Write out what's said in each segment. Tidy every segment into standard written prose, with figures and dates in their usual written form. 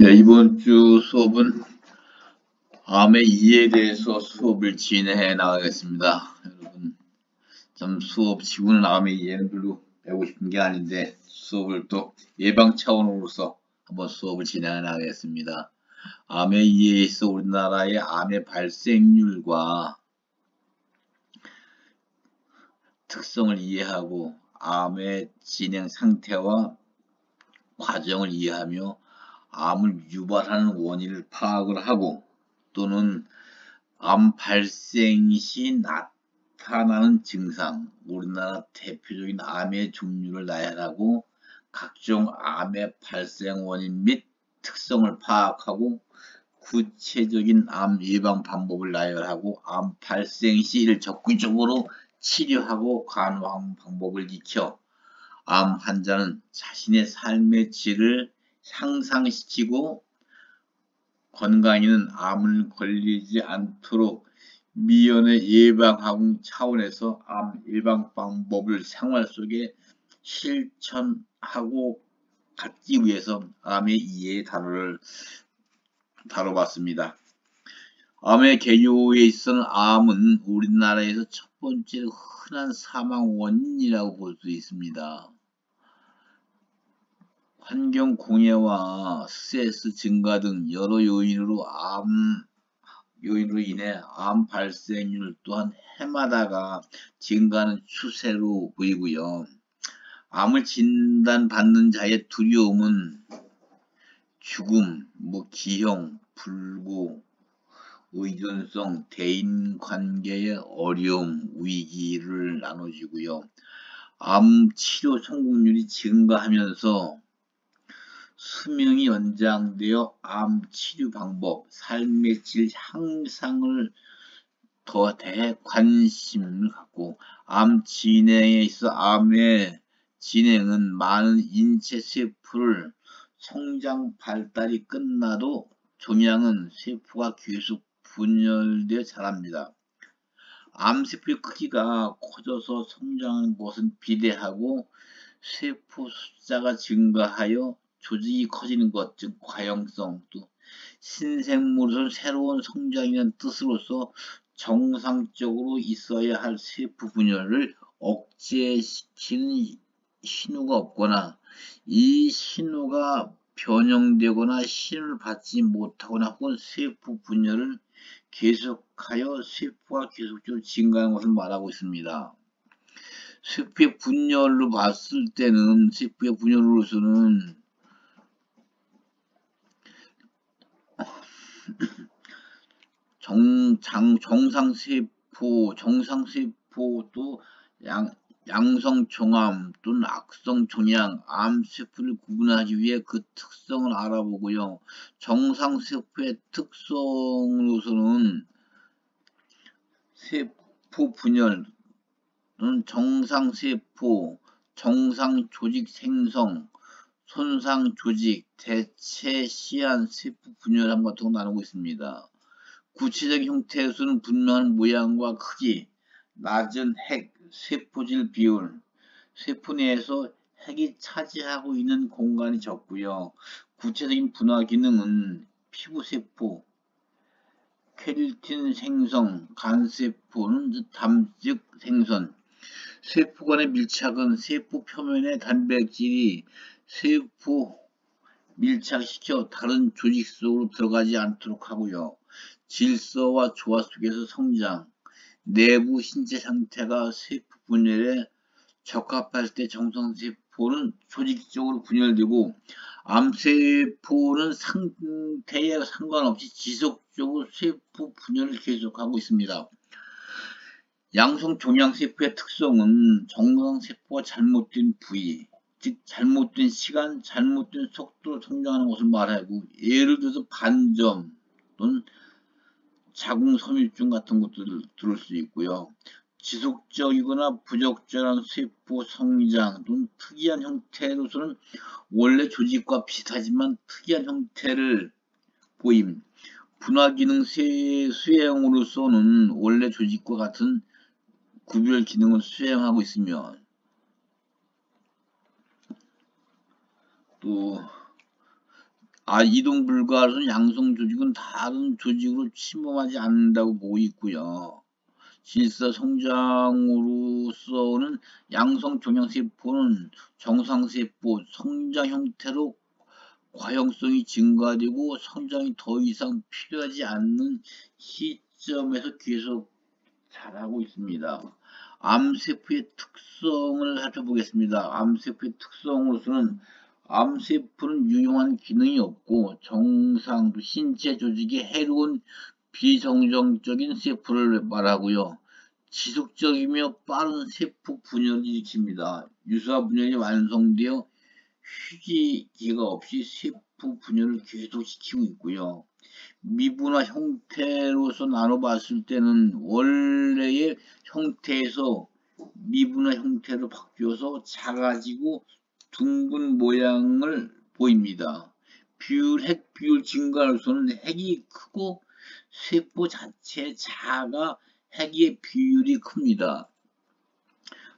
네, 이번 주 수업은 암의 이해에 대해서 수업을 진행해 나가겠습니다. 여러분, 참 수업 치고는 암의 이해는 별로 배우고 싶은 게 아닌데 수업을 또 예방 차원으로서 한번 수업을 진행해 나가겠습니다. 암의 이해에 있어 우리나라의 암의 발생률과 특성을 이해하고 암의 진행 상태와 과정을 이해하며 암을 유발하는 원인을 파악을 하고 또는 암 발생 시 나타나는 증상, 우리나라 대표적인 암의 종류를 나열하고 각종 암의 발생 원인 및 특성을 파악하고 구체적인 암 예방 방법을 나열하고 암 발생 시 이를 적극적으로 치료하고 간호하는 방법을 익혀 암 환자는 자신의 삶의 질을 향상시키고 건강인은 암을 걸리지 않도록 미연에 예방하는 차원에서 암 예방 방법을 생활 속에 실천하고 갖기 위해서 암의 이해 다뤄봤습니다. 암의 개요에 있어서는 암은 우리나라에서 첫 번째로 흔한 사망 원인이라고 볼 수 있습니다. 환경 공해와 스트레스 증가 등 여러 요인으로 인해 암 발생률 또한 해마다가 증가하는 추세로 보이고요. 암을 진단받는 자의 두려움은 죽음, 기형, 불구, 의존성, 대인관계의 어려움, 위기를 나눠지고요. 암 치료 성공률이 증가하면서 수명이 연장되어 암 치료 방법, 삶의 질 향상을 더 대관심을 갖고 암 진행에 있어 암의 진행은 많은 인체 세포를 성장 발달이 끝나도 종양은 세포가 계속 분열되어 자랍니다. 암세포의 크기가 커져서 성장하는 것은 비대하고 세포 숫자가 증가하여 조직이 커지는 것, 즉 과형성, 또 신생물은 새로운 성장이라는 뜻으로서 정상적으로 있어야 할 세포 분열을 억제시키는 신호가 없거나 이 신호가 변형되거나 신호를 받지 못하거나 혹은 세포 분열을 계속하여 세포가 계속적으로 증가하는 것을 말하고 있습니다. 세포의 분열로 봤을 때는 세포의 분열로서는 정상세포도 양성종암 또는 악성종양, 암세포를 구분하기 위해 그 특성을 알아보고요. 정상세포의 특성으로서는 세포 분열 또는 정상세포, 정상조직 생성, 손상조직, 대체 시한 세포 분열함 같은 거 나누고 있습니다. 구체적인 형태에서는 분명한 모양과 크기, 낮은 핵, 세포질 비율, 세포 내에서 핵이 차지하고 있는 공간이 적고요. 구체적인 분화 기능은 피부세포, 케라틴 생성, 간세포는 담즙 생선, 세포 간의 밀착은 세포 표면의 단백질이 세포 밀착시켜 다른 조직 속으로 들어가지 않도록 하고요. 질서와 조화 속에서 성장, 내부 신체 상태가 세포 분열에 적합할 때 정상세포는 조직적으로 분열되고 암세포는 상태에 상관없이 지속적으로 세포 분열을 계속하고 있습니다. 양성종양세포의 특성은 정상세포가 잘못된 부위, 즉 잘못된 시간, 잘못된 속도로 성장하는 것을 말하고 예를 들어서 반점 또는 자궁섬유증 같은 것들을 들을 수 있고요. 지속적이거나 부적절한 세포 성장 또는 특이한 형태로서는 원래 조직과 비슷하지만 특이한 형태를 보임. 분화 기능 수행으로서는 원래 조직과 같은 구별 기능을 수행하고 있으며 또 이동 불가로는 양성 조직은 다른 조직으로 침범하지 않는다고 보고 있고요. 질서 성장으로서는 양성 종양세포는 정상세포 성장 형태로 과형성이 증가되고 성장이 더 이상 필요하지 않는 시점에서 계속 자라고 있습니다. 암세포의 특성을 살펴보겠습니다. 암세포의 특성으로서는 암세포는 유용한 기능이 없고 정상 신체 조직에 해로운 비정상적인 세포를 말하고요. 지속적이며 빠른 세포 분열을 일으킵니다. 유사 분열이 완성되어 휴지기가 없이 세포 분열을 계속시키고 있고요. 미분화 형태로서 나눠봤을 때는 원래의 형태에서 미분화 형태로 바뀌어서 작아지고 둥근 모양을 보입니다. 핵 비율 증가로서는 핵이 크고 세포 자체 작아 핵의 비율이 큽니다.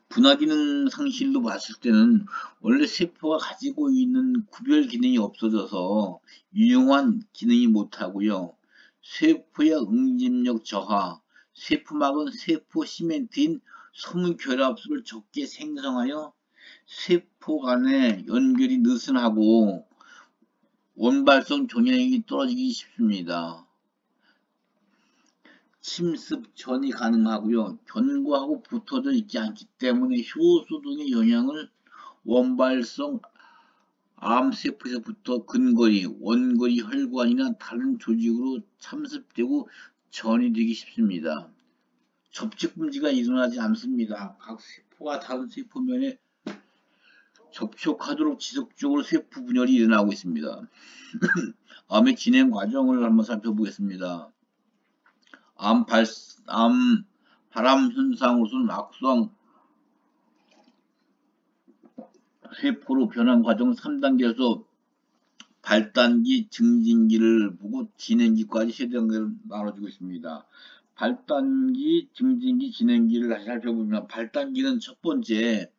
분화기능 상실로 봤을 때는 원래 세포가 가지고 있는 구별 기능이 없어져서 유용한 기능이 못하고요. 세포의 응집력 저하, 세포막은 세포 시멘트인 소문 결합수를 적게 생성하여 세포 간의 연결이 느슨하고 원발성 종양이 떨어지기 쉽습니다. 침습 전이 가능하고요. 견고하고 붙어져 있지 않기 때문에 효소 등의 영향을 원발성 암세포에서부터 근거리, 원거리 혈관이나 다른 조직으로 참습되고 전이 되기 쉽습니다. 접촉 금지가 일어나지 않습니다. 각 세포가 다른 세포면에 접촉하도록 지속적으로 세포 분열이 일어나고 있습니다. 암의 진행 과정을 한번 살펴보겠습니다. 암 발암 현상으로서는 악성 세포로 변환 과정 3단계에서 발단기, 증진기를 보고 진행기까지 세 단계로 나눠지고 있습니다. 발단기, 증진기, 진행기를 다시 살펴보면 발단기는 첫 번째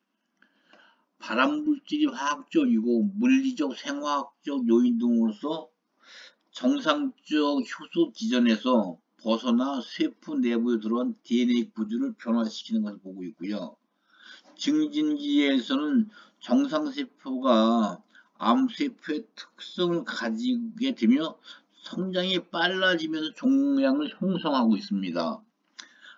발암물질이 화학적이고 물리적, 생화학적 요인 등으로서 정상적 효소 기전에서 벗어나 세포 내부에 들어간 DNA 구조를 변화시키는 것을 보고 있고요. 증진기에서는 정상세포가 암세포의 특성을 가지게 되며 성장이 빨라지면서 종양을 형성하고 있습니다.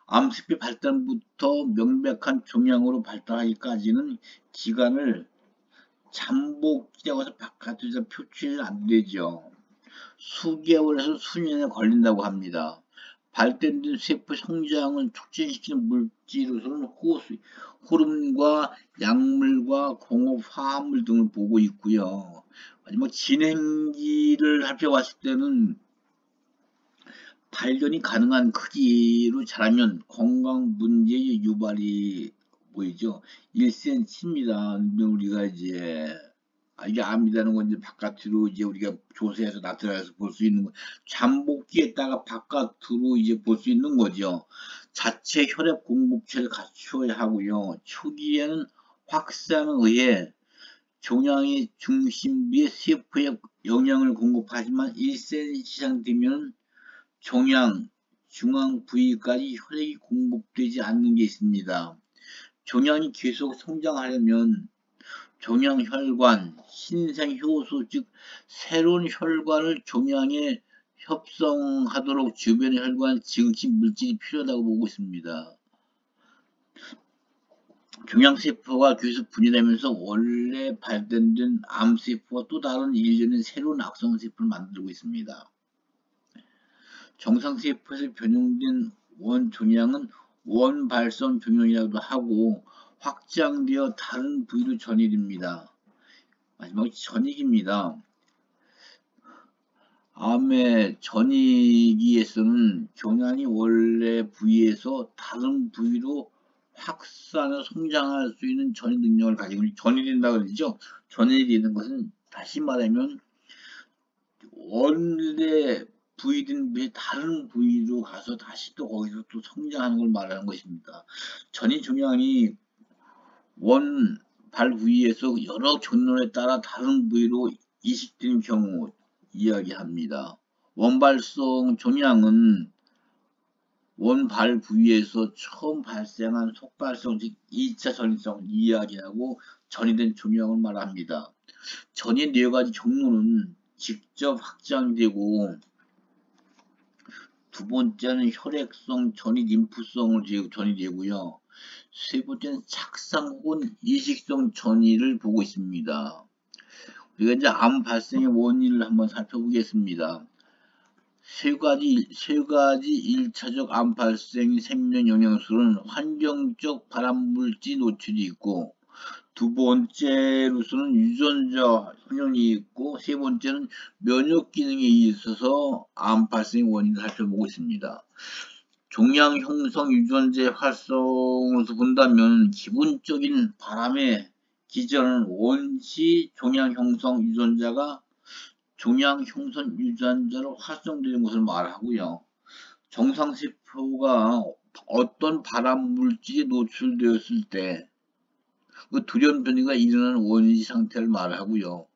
암세포 발달부터 명백한 종양으로 발달하기까지는 기간을 잠복기라고 해서 바깥에서 표출이 안 되죠. 수개월에서 수년에 걸린다고 합니다. 발달된 세포 성장을 촉진시키는 물질로서는 호르몬과 약물과 공업 화합물 등을 보고 있고요. 마지막 진행기를 살펴봤을 때는 발견이 가능한 크기로 자라면 건강 문제의 유발이 보이죠. 1cm입니다. 우리가 이제 이게 암이라는 건 이제 바깥으로 이제 우리가 조사해서 나타나서 볼 수 있는 거, 잠복기에다가 바깥으로 이제 볼 수 있는 거죠. 자체 혈액 공급체를 갖추어야 하고요. 초기에는 확산에 의해 종양의 중심부에 세포에 영양을 공급하지만 1cm 이상 되면 종양 중앙 부위까지 혈액이 공급되지 않는 게 있습니다. 종양이 계속 성장하려면 종양혈관, 신생효소 즉 새로운 혈관을 종양에 협성하도록 주변의 혈관 지극히 물질이 필요하다고 보고 있습니다. 종양세포가 계속 분해되면서 원래 발달된 암세포와 또 다른 일련의 새로운 악성세포를 만들고 있습니다. 정상세포에서 변형된 원종양은 원발성 종양이라고도 하고 확장되어 다른 부위로 전이됩니다. 마지막 전이기입니다. 암의 전이기에서는 종양이 원래 부위에서 다른 부위로 확산해 성장할 수 있는 전이 능력을 가지고 전이된다고 그러죠. 전이되는 것은 다시 말하면 원래 부위든 다른 부위로 가서 다시 또 거기서 또 성장하는 걸 말하는 것입니다. 전이 종양이 원 발 부위에서 여러 경로에 따라 다른 부위로 이식되는 경우 이야기합니다. 원발성 종양은 원발 부위에서 처음 발생한 속발성, 즉 2차 전이성을 이야기하고 전이된 종양을 말합니다. 전이 4가지 종류는 직접 확장되고, 두 번째는 혈액성 전이 림프성을 전이 되고요. 세 번째는 착상 혹은 이식성 전이를 보고 있습니다. 우리가 이제 암 발생의 원인을 한번 살펴보겠습니다. 세 가지 1차적 암 발생 생명 영향소는 환경적 발암물질 노출이 있고, 두 번째로서는 유전자 성향이 있고, 세 번째는 면역 기능에 있어서 암 발생 원인을 살펴보고 있습니다. 종양 형성 유전자의 활성으로서 본다면 기본적인 발암의 기전은 원시 종양 형성 유전자가 종양 형성 유전자로 활성되는 것을 말하고요. 정상세포가 어떤 발암 물질이 노출되었을 때 그 돌연 변이가 일어나는 원시 상태를 말하고요.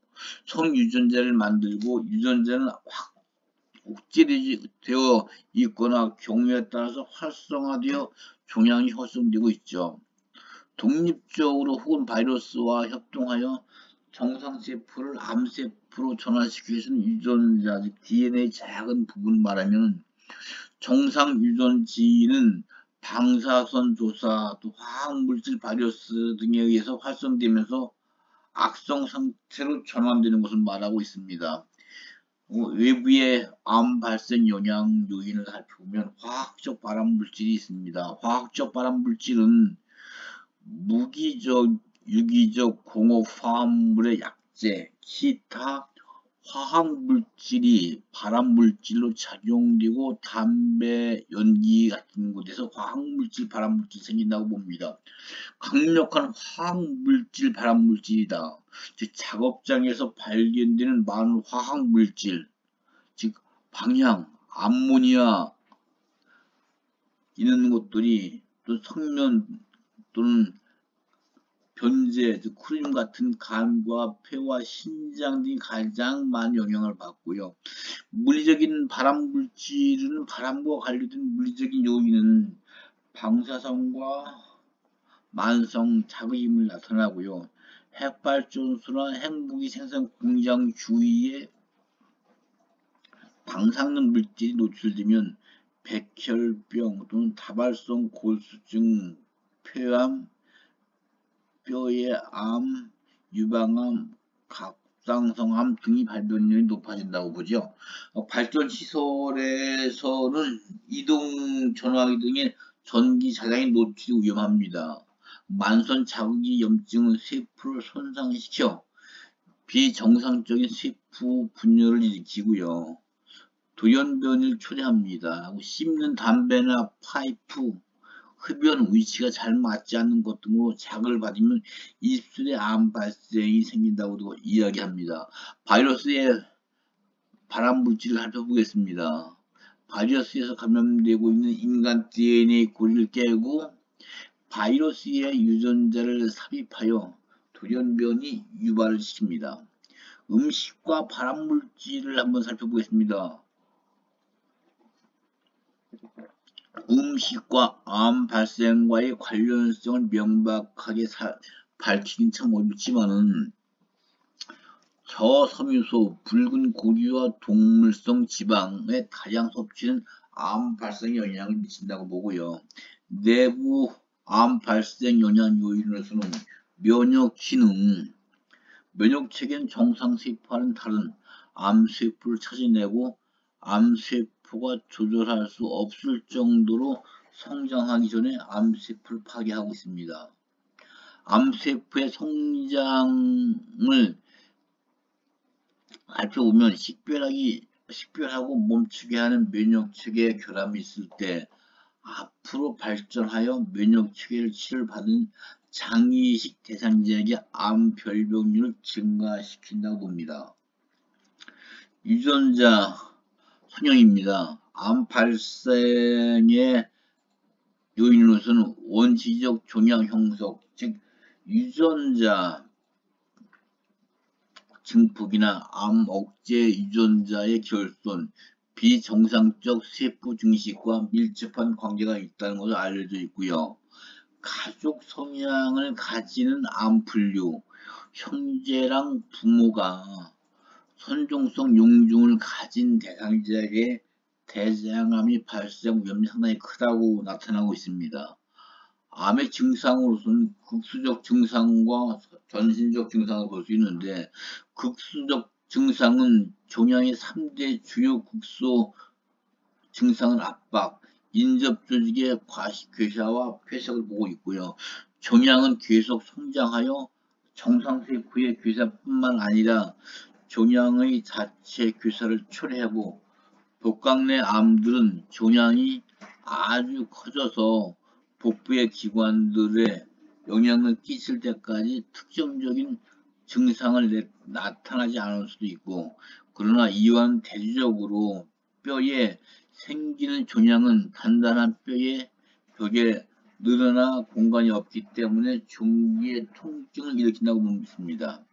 성유전자를 만들고 유전자는 옥죄되어 있거나 경우에 따라서 활성화되어 종양이 활성되고 있죠. 독립적으로 혹은 바이러스와 협동하여 정상세포를 암세포로 전환시키기 위해서는 유전자, 즉 DNA 작은 부분을 말하면 정상 유전지는 방사선 조사, 또 화학물질 바이러스 등에 의해서 활성되면서 악성 상태로 전환되는 것을 말하고 있습니다. 외부의 암 발생 영향 요인을 살펴보면 화학적 발암물질이 있습니다. 화학적 발암물질은 무기적, 유기적 공업 화합물의 약재, 기타 화학물질이 발암물질로 작용되고 담배, 연기 같은 곳에서 화학물질, 발암물질이 생긴다고 봅니다. 강력한 화학물질, 발암물질이다. 즉 작업장에서 발견되는 많은 화학물질, 즉 방향, 암모니아 이런 것들이 또 성면 또는 변제, 즉 쿠린 같은 간과 폐와 신장 등이 가장 많은 영향을 받고요. 물리적인 발암물질은 발암과 관련된 물리적인 요인은 방사선과 만성 자극임을 나타나고요. 핵발전소나 핵무기 생산 공장 주위에 방사능 물질이 노출되면 백혈병 또는 다발성 골수증, 폐암, 뼈의 암, 유방암, 갑상선암 등이 발병률이 높아진다고 보죠. 발전시설에서는 이동 전화기 등의 전기 자장이 노출이 위험합니다. 만성 자극이 염증은 세포를 손상시켜 비정상적인 세포 분열을 일으키고요. 돌연변이를 초래합니다. 씹는 담배나 파이프, 흡연 위치가 잘 맞지 않는 것 등으로 자극을 받으면 입술에 암 발생이 생긴다고도 이야기합니다. 바이러스의 발암 물질을 살펴보겠습니다. 바이러스에서 감염되고 있는 인간 DNA 고리를 깨고 바이러스의 유전자를 삽입하여 돌연변이 유발을 시킵니다. 음식과 발암 물질을 한번 살펴보겠습니다. 음식과 암 발생과의 관련성을 명백하게 밝히긴 참 어렵지만은 저섬유소, 붉은 고기와 동물성 지방의 다량 섭취는 암 발생에 영향을 미친다고 보고요. 내부 암 발생 영향 요인으로서는 면역 기능, 면역체계는 정상세포와는 다른 암세포를 찾아내고 암세포가 조절할 수 없을 정도로 성장하기 전에 암세포를 파괴하고 있습니다. 암세포의 성장을 살펴보면 식별하고 멈추게 하는 면역체계의 결함이 있을 때 앞으로 발전하여 면역체계를 치료받은 장이식 대상자에게 암 발병률을 증가시킨다고 봅니다. 유전자 성형입니다. 암 발생의 요인으로서는 원시적 종양 형성, 즉 유전자 증폭이나 암 억제 유전자의 결손, 비정상적 세포 증식과 밀접한 관계가 있다는 것으로 알려져 있고요. 가족 성향을 가지는 암 분류, 형제랑 부모가 선종성 용종을 가진 대상자에게 대장암이 발생 위험이 상당히 크다고 나타나고 있습니다. 암의 증상으로서는 극수적 증상과 전신적 증상을 볼 수 있는데, 극수적 증상은 종양의 3대 주요 극소 증상은 압박, 인접 조직의 과식 괴사와 폐색을 보고 있고요. 종양은 계속 성장하여 정상세포의 괴사뿐만 아니라 종양의 자체 괴사를 초래하고, 복강 내 암들은 종양이 아주 커져서 복부의 기관들에 영향을 끼칠 때까지 특정적인 증상을 나타나지 않을 수도 있고, 그러나 이와는 대조적으로 뼈에 생기는 종양은 단단한 뼈의 벽에 늘어나 공간이 없기 때문에 종기의 통증을 일으킨다고 봅니다.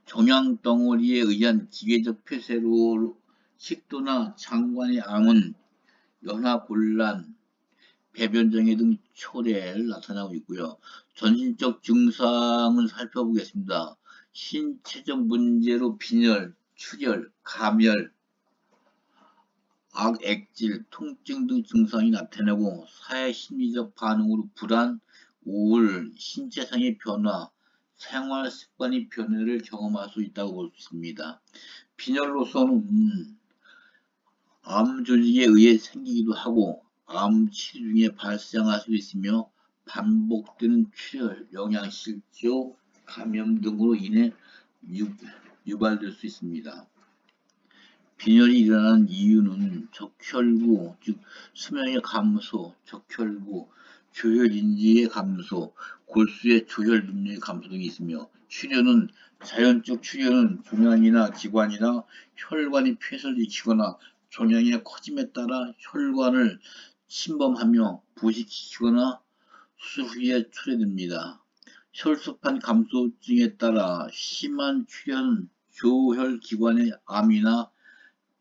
종양 덩어리에 의한 기계적 폐쇄로 식도나 장관의 암은 연하곤란, 배변장애 등 초래를 나타나고 있고요. 전신적 증상을 살펴보겠습니다. 신체적 문제로 빈혈, 출혈, 감열, 악액질, 통증 등 증상이 나타나고, 사회 심리적 반응으로 불안, 우울, 신체상의 변화, 생활 습관의 변화를 경험할 수 있다고 볼 수 있습니다. 빈혈로서는 암 조직에 의해 생기기도 하고 암 치료 중에 발생할 수 있으며, 반복되는 출혈, 영양실조, 감염 등으로 인해 유발될 수 있습니다. 빈혈이 일어나는 이유는 적혈구, 즉 수명의 감소, 적혈구, 조혈인지의 감소, 골수의 조혈 능력의 감소 등이 있으며, 출혈은 자연적 출혈은 종양이나 기관이나 혈관이 폐설시키거나 종양의 커짐에 따라 혈관을 침범하며 부식시키거나 수술 후에 초래됩니다. 혈소판 감소증에 따라 심한 출혈은 조혈기관의 암이나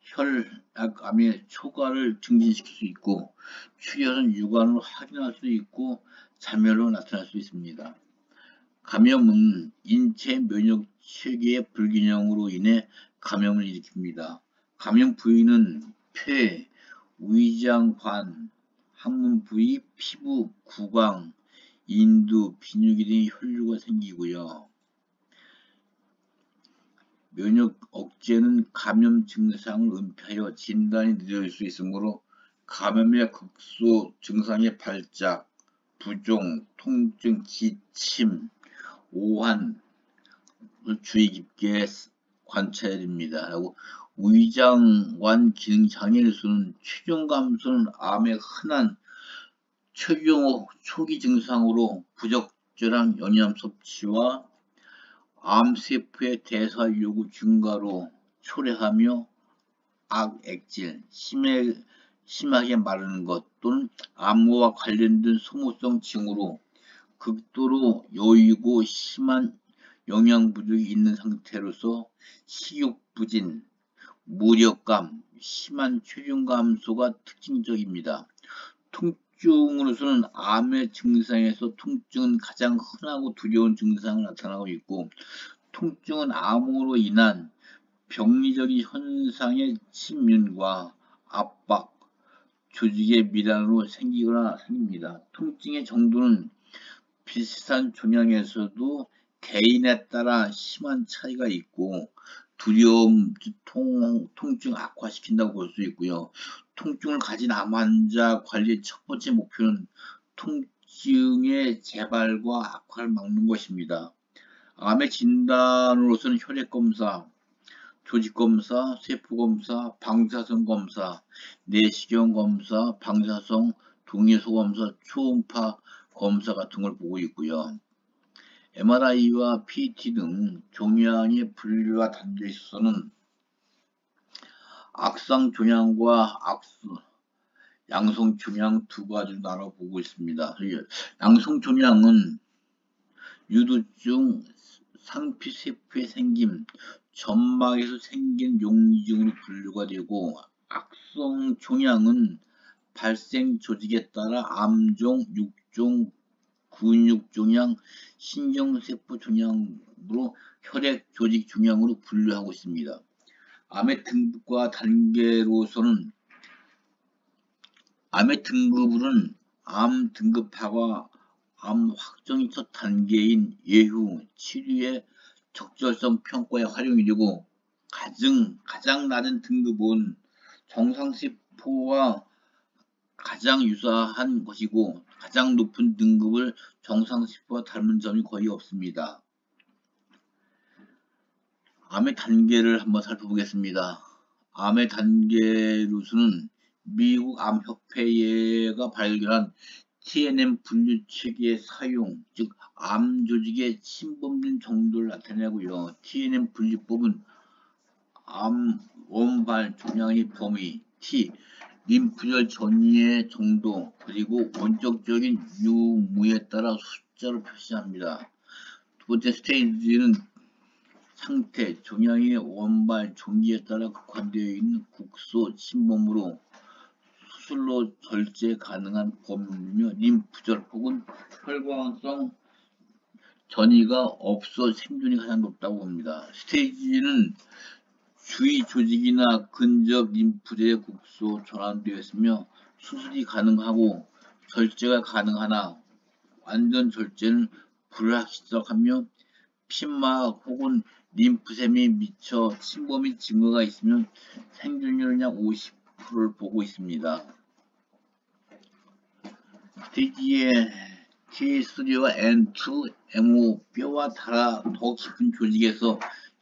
혈액암의 초과를 증진시킬 수 있고, 출혈은 육안으로 확인할 수 있고 자멸로 나타날 수 있습니다. 감염은 인체 면역 체계의 불균형으로 인해 감염을 일으킵니다. 감염 부위는 폐, 위장관, 항문 부위, 피부, 구강, 인두, 비뇨기 등의 혈류가 생기고요. 면역 억제는 감염 증상을 은폐하여 진단이 늦어질 수 있으므로, 감염의 극소 증상의 발작, 부종, 통증, 기침, 오한을 주의 깊게 관찰해야 됩니다. 위장관 기능 장애에서는 체중 감소는 암의 흔한 초기 증상으로, 부적절한 영양 섭취와 암세포의 대사 요구 증가로 초래하며, 악액질, 심하게 마르는 것 또는 암과 관련된 소모성 징후로 극도로 여유고 심한 영양 부족이 있는 상태로서 식욕부진, 무력감, 심한 체중 감소가 특징적입니다. 통증으로서는 암의 증상에서 통증은 가장 흔하고 두려운 증상을 나타나고 있고, 통증은 암으로 인한 병리적인 현상의 침륜과 압박, 조직의 미란으로 생깁니다. 통증의 정도는 비슷한 종양에서도 개인에 따라 심한 차이가 있고, 두려움, 통증 악화시킨다고 볼 수 있고요. 통증을 가진 암 환자 관리의 첫 번째 목표는 통증의 재발과 악화를 막는 것입니다. 암의 진단으로서는 혈액검사, 조직검사, 세포검사, 방사선 검사, 내시경 검사, 방사성 동의소 검사, 초음파 검사 같은 걸 보고 있고요. MRI와 PT 등 종양의 분류와 단계에 있어서는 악성 종양과 양성 종양 두 가지로 나눠보고 있습니다. 양성 종양은 유두증, 상피세포의 생김, 점막에서 생긴 용이증으로 분류가 되고, 악성 종양은 발생 조직에 따라 암종, 육종, 근육 종양, 신경세포 종양으로 혈액 조직 종양으로 분류하고 있습니다. 암의 등급과 단계로서는 암의 등급은 암 등급화와 암 확정이 첫 단계인 예후 치료의 적절성 평가에 활용이 되고, 가장 낮은 등급은 정상세포와 가장 유사한 것이고, 가장 높은 등급을 정상세포와 닮은 점이 거의 없습니다. 암의 단계를 한번 살펴보겠습니다. 암의 단계로서는 미국 암협회가 발견한 TNM 분류 체계의 사용, 즉 암 조직의 침범된 정도를 나타내고요. TNM 분류법은 암 원발 종양의 범위, T, 림프절 전이의 정도, 그리고 원격적인 유무에 따라 숫자로 표시합니다. 두 번째 스테이지는 상태, 종양의 원발, 종기에 따라 극화되어 있는 국소 침범으로 수술로 절제 가능한 범위며, 림프절 혹은 혈관성 전이가 없어 생존이 가장 높다고 봅니다. 스테이지는 주위 조직이나 근접 림프제의 국소 전환되어 있으며 수술이 가능하고 절제가 가능하나 완전 절제는 불확실하며, 피막 혹은 림프샘이 미쳐 침범이 증거가 있으면 생존율은 약 50%를 보고 있습니다. 스테이지의 T3와 N2, MO, 뼈와 달아 더 깊은 조직에서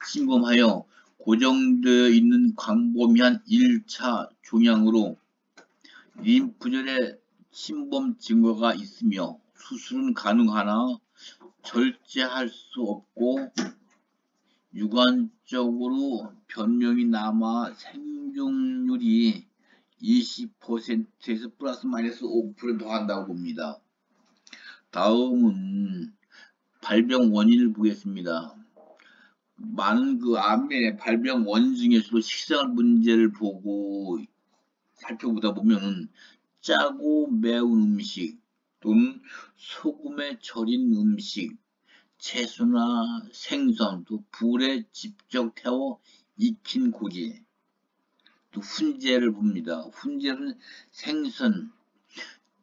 침범하여 고정되어 있는 광범위한 1차 종양으로 림프절의 침범 증거가 있으며 수술은 가능하나 절제할 수 없고, 유관적으로 변명이 남아 생존율이 20%에서 플러스 마이너스 5% 더한다고 봅니다. 다음은 발병 원인을 보겠습니다. 많은 암의 발병 원인 중에서도 식생활 문제를 살펴보다 보면은 짜고 매운 음식 또는 소금에 절인 음식, 채소나 생선, 또 불에 직접 태워 익힌 고기, 또 훈제를 봅니다. 훈제는 생선,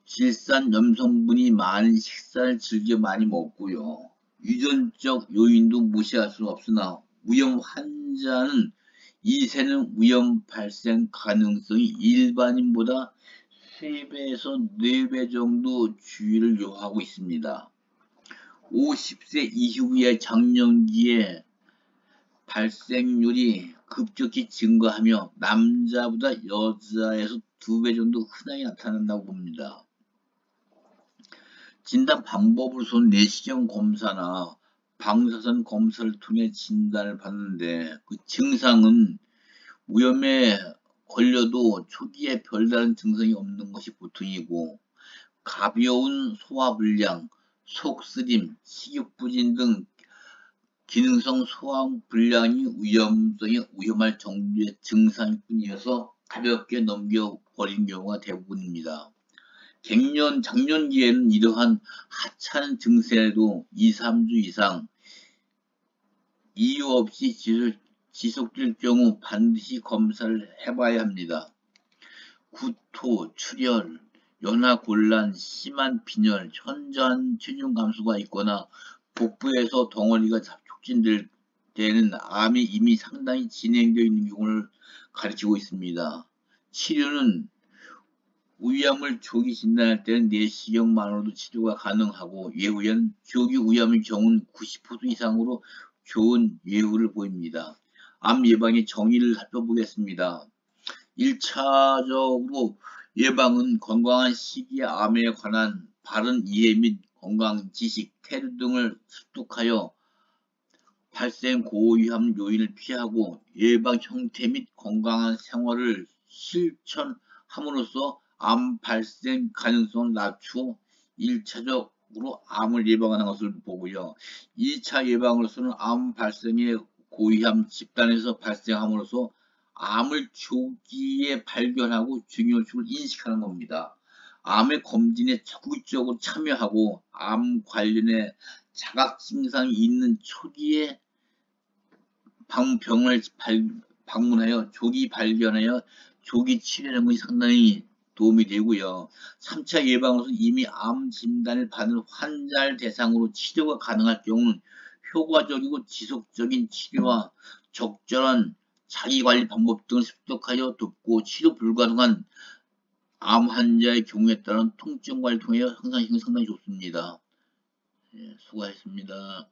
질산 염성분이 많은 식사를 즐겨 많이 먹고요. 유전적 요인도 무시할 수 없으나 위험 환자는 이 새는 위험 발생 가능성이 일반인보다 3배에서 4배 정도 주의를 요하고 있습니다. 50세 이후의 장년기에 발생률이 급격히 증가하며 남자보다 여자에서 2배 정도 흔하게 나타난다고 봅니다. 진단 방법으로서는 내시경 검사나 방사선 검사를 통해 진단을 받는데, 그 증상은 위험에 걸려도 초기에 별다른 증상이 없는 것이 보통이고, 가벼운 소화불량, 속쓰림, 식욕부진 등 기능성 소화불량이 위험할 정도의 증상일 뿐이어서 가볍게 넘겨버리는 경우가 대부분입니다. 장년기에는 이러한 하찮은 증세에도 2-3주 이상 이유 없이 지속될 경우 반드시 검사를 해봐야 합니다. 구토, 출혈, 연하곤란, 심한 빈혈, 현저한 체중 감소가 있거나 복부에서 덩어리가 촉진될 때는 암이 이미 상당히 진행되어 있는 경우를 가리키고 있습니다. 치료는 위암을 조기 진단할 때는 내시경만으로도 치료가 가능하고, 예후에는 조기 위암의 경우는 90% 이상으로 좋은 예후를 보입니다. 암 예방의 정의를 살펴보겠습니다. 1차적으로 예방은 건강한 시기의 암에 관한 바른 이해 및 건강 지식, 태도 등을 습득하여 발생 고위험 요인을 피하고 예방 형태 및 건강한 생활을 실천함으로써 암 발생 가능성을 낮추어 1차적 암을 예방하는 것을 보고요. 2차 예방으로서는 암 발생의 고위험 집단에서 발생함으로써 암을 조기에 발견하고 중요성을 인식하는 겁니다. 암의 검진에 적극적으로 참여하고 암 관련의 자각 증상이 있는 초기에 병을 방문하여 조기 발견하여 조기 치료하는 것이 상당히 도움이 되고요. 3차 예방으로서는 이미 암 진단을 받은 환자를 대상으로 치료가 가능할 경우는 효과적이고 지속적인 치료와 적절한 자기관리 방법 등을 습득하여 돕고 치료 불가능한 암 환자의 경우에 따른 통증 관리를 통해 상당히 좋습니다. 예, 수고하셨습니다.